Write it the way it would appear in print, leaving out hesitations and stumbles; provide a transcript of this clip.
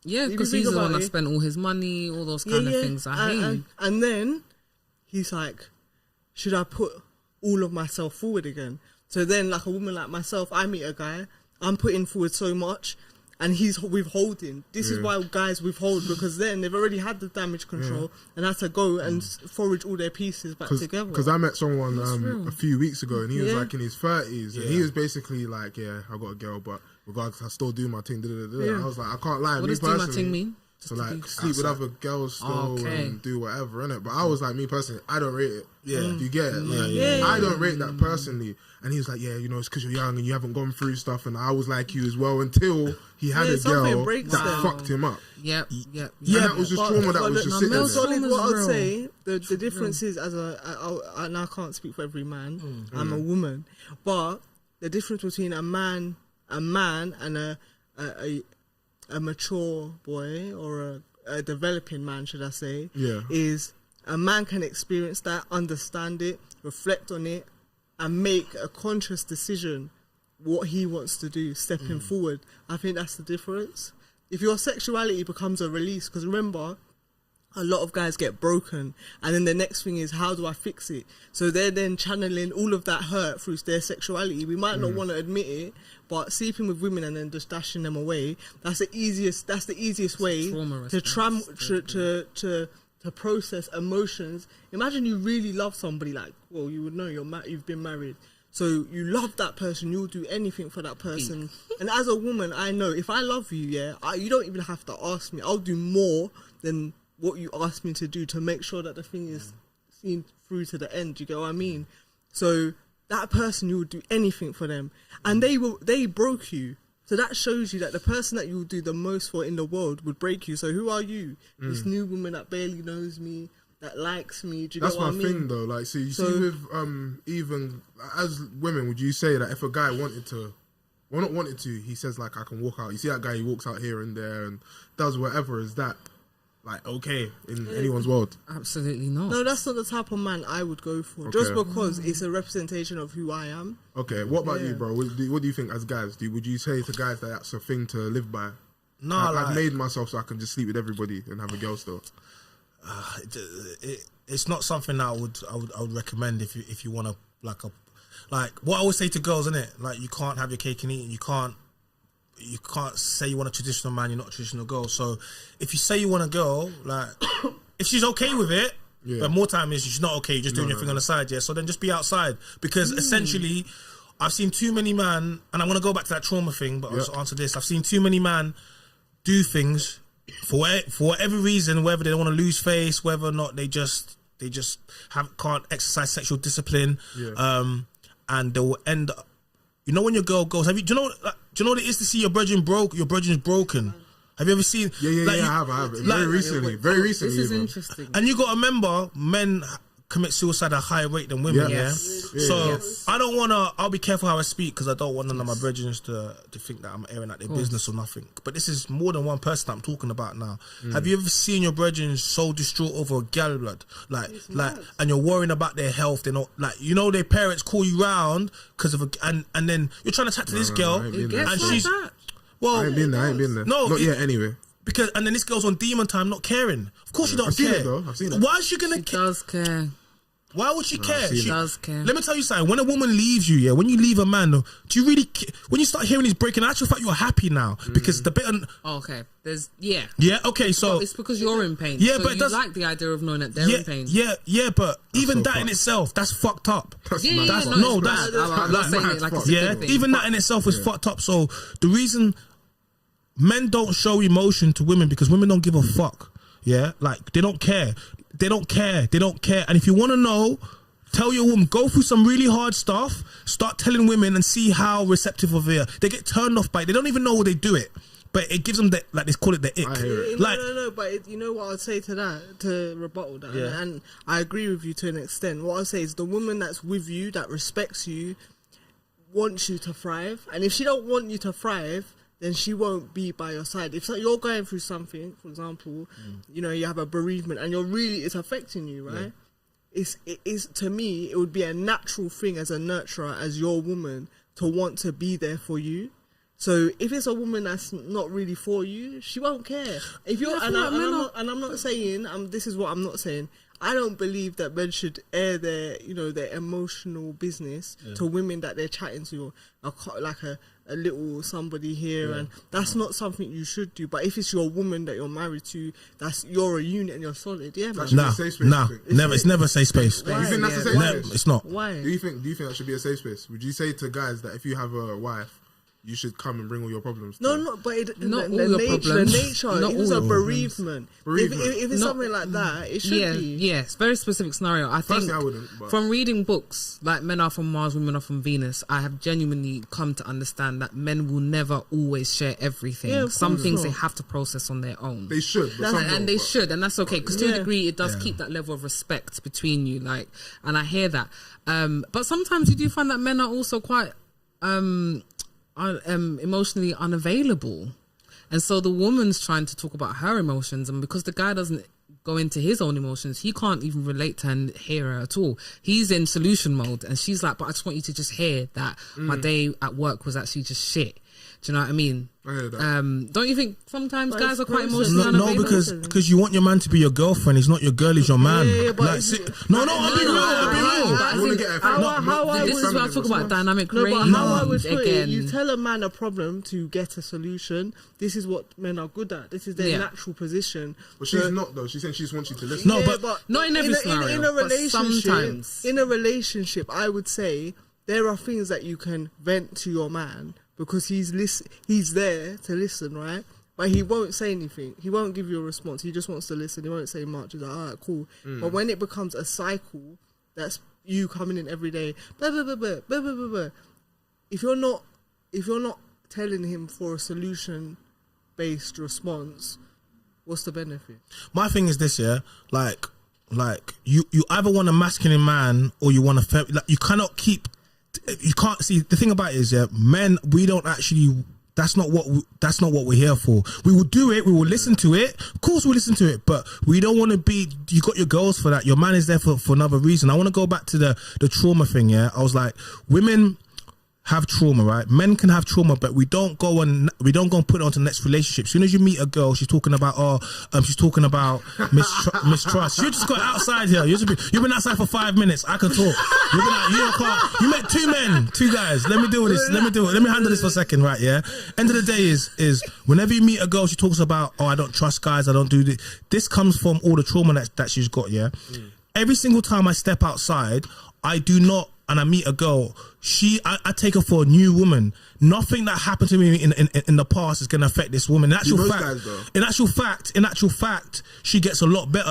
Yeah, because he's the one that spent all his money, all those kind of things. I hate. And then he's like, should I put all of myself forward again? So then, like a woman like myself, I meet a guy, I'm putting forward so much, and he's withholding. This is why guys withhold, because then they've already had the damage control and had to go and forage all their pieces back together. Because I met someone a few weeks ago, and he was like in his 30s, and he was basically like, I got a girl, but regardless, I still do my thing. I was like, I can't lie. What does do my thing mean? So like sleep with other girls still and do whatever, innit? But I was like, me personally, I don't rate it. Yeah. You get it? Like, I don't rate that personally. And he was like, you know, it's because you're young and you haven't gone through stuff. And I was like you as well until he had a girl that fucked him up. Yeah. And that was just trauma that was just sitting there. Solid, what I'd say, the difference is, and I can't speak for every man, I'm a woman, but the difference between a man and a mature boy or a developing man, should I say, is a man can experience that, understand it, reflect on it, and make a conscious decision what he wants to do, stepping forward. I think that's the difference. If your sexuality becomes a release, because remember, a lot of guys get broken, and then the next thing is, how do I fix it? So they're then channeling all of that hurt through their sexuality. We might not want to admit it, but sleeping with women and then just dashing them away, that's the easiest way to process emotions. Imagine you really love somebody, like, well, you would know you've been married. So you love that person, you'll do anything for that person. And as a woman, I know if I love you, you don't even have to ask me. I'll do more than what you asked me to do to make sure that the thing is seen through to the end. You get what I mean? So that person, you would do anything for them, and they broke you. So that shows you that the person that you would do the most for in the world would break you. So who are you? This new woman that barely knows me, that likes me. Do you That's know what I mean? my thing, though. Like, see with even as women, would you say that if a guy he says like, I can walk out. You see that guy, he walks out here and there and does whatever. Is that like okay in anyone's world? Absolutely not. No, that's not the type of man I would go for. Okay. Just because it's a representation of who I am. Okay, what about you, bro? What do you think as guys? Would you say to guys that that's a thing to live by? No, I've made myself so I can just sleep with everybody and have a girl still. It's not something that I would recommend if you want to like what I always say to girls, isn't it? Like, you can't have your cake and eat it. You can't say you want a traditional man, you're not a traditional girl. So if you say you want a girl, like, if she's okay with it, but more time is she's not okay, you're just doing your thing on the side, so then just be outside. Because essentially, I've seen too many man, and I want to go back to that trauma thing, but I'll just answer this. I've seen too many man do things for whatever reason, whether they don't want to lose face, whether or not they just can't exercise sexual discipline, and they will end up. You know when your girl goes, do you know what it is to see your brethren's broken? Have you ever seen? Yeah, I have. Very recently. This is interesting. And you got to remember, men commit suicide at a higher rate than women. I don't want to. I'll be careful how I speak, because I don't want none of my brethren to think that I'm airing out their business or nothing. But this is more than one person that I'm talking about now. Have you ever seen your brethren so distraught over a gal blood, like, and you're worrying about their health? They're not like, you know, their parents call you round because of and then you're trying to chat to this girl, and she's well, I ain't been there. No, not yet. Anyway. Because and then this girl's on demon time, not caring. Of course, you don't I've care. Seen it, though. I've seen it. Why is she gonna care? Does care. Why would she care? She does care. Let me tell you something. When a woman leaves you, when you leave a man, do you really care? When you start hearing he's breaking, in actual fact, you're happy now because the bit. Okay, there's okay, so it's because you're in pain. Yeah, so but you like the idea of knowing that they're in pain. Yeah, but that's even so that in itself, that's fucked up. I'm not saying it like it's a good thing. Even that in itself is fucked up. So the reason men don't show emotion to women because women don't give a fuck. Yeah, like they don't care. And if you want to know, tell your woman, go through some really hard stuff, start telling women and see how receptive of it. They get turned off by it. They don't even know how they do it. But it gives them that, like, they call it the ick. I hear it. No, but you know what I'd say to that, to rebuttal that, and I agree with you to an extent. What I'd say is the woman that's with you, that respects you, wants you to thrive. And if she don't want you to thrive, then she won't be by your side. If you're going through something, for example, you know, you have a bereavement and it's affecting you, right? It is, to me, it would be a natural thing as a nurturer, as your woman, to want to be there for you. So if it's a woman that's not really for you, she won't care. If you're and I'm not saying this is what I'm not saying. I don't believe that men should air their emotional business to women that they're chatting to, like a little somebody here, and that's not something you should do. But if it's your woman that you're married to, you're a unit and you're solid. Yeah, man. Never. It's never a safe space. Do you think that's a safe space? It's not. Why? Do you think that should be a safe space? Would you say to guys that if you have a wife, you should come and bring all your problems? No, but not all your problems. The nature, not it was a bereavement. If it's something like that, it should be. Yeah, it's a very specific scenario. I think I wouldn't, from reading books like Men Are From Mars, Women Are From Venus, I have genuinely come to understand that men will never always share everything. Yeah, some things they have to process on their own. They should, and they should, and that's okay, because to a degree it does keep that level of respect between you. Like, and I hear that, but sometimes you do find that men are also quite emotionally unavailable, and so the woman's trying to talk about her emotions, and because the guy doesn't go into his own emotions, he can't even relate to and hear her at all. He's in solution mode, and she's like, but I just want you to just hear that my day at work was actually just shit. Do you know what I mean? I hear that. Don't you think sometimes guys are quite emotionally unavailable? No, because you want your man to be your girlfriend. He's not your girl, he's your man. Yeah, but This is where I talk about dynamic range. How I would put it, you tell a man a problem to get a solution. This is what men are good at. This is their natural position. But she's not, though. She's saying she wants you to listen. No, but not in every scenario. In a relationship, sometimes. In a relationship, I would say there are things that you can vent to your man, because he's there to listen, right? But he won't say anything. He won't give you a response. He just wants to listen. He won't say much. He's like, all right, cool. But when it becomes a cycle, that's you coming in every day, blah, blah, blah, blah, blah, blah, blah, blah. If you're not telling him for a solution-based response, what's the benefit? My thing is this, like you either want a masculine man or you want a you cannot keep. You can't see the thing about it is men, we don't actually, that's not what we're here for. We will do it, we will listen to it, of course we'll listen to it, but we don't want to be, you got your girls for that, your man is there for another reason. I want to go back to the trauma thing. I was like, women have trauma, right? Men can have trauma, but we don't go and put it onto the next relationship. As soon as you meet a girl, she's talking about mistrust. You just got outside here. You've been outside for 5 minutes. I can talk. You met two guys. Let me deal with this. Let me handle this for a second, right? Yeah. End of the day is whenever you meet a girl, she talks about, I don't trust guys. I don't do this. This comes from all the trauma that she's got. Yeah. Every single time I step outside, I do not. And I meet a girl, I take her for a new woman. Nothing that happened to me in the past is going to affect this woman. In actual fact, she gets a lot better.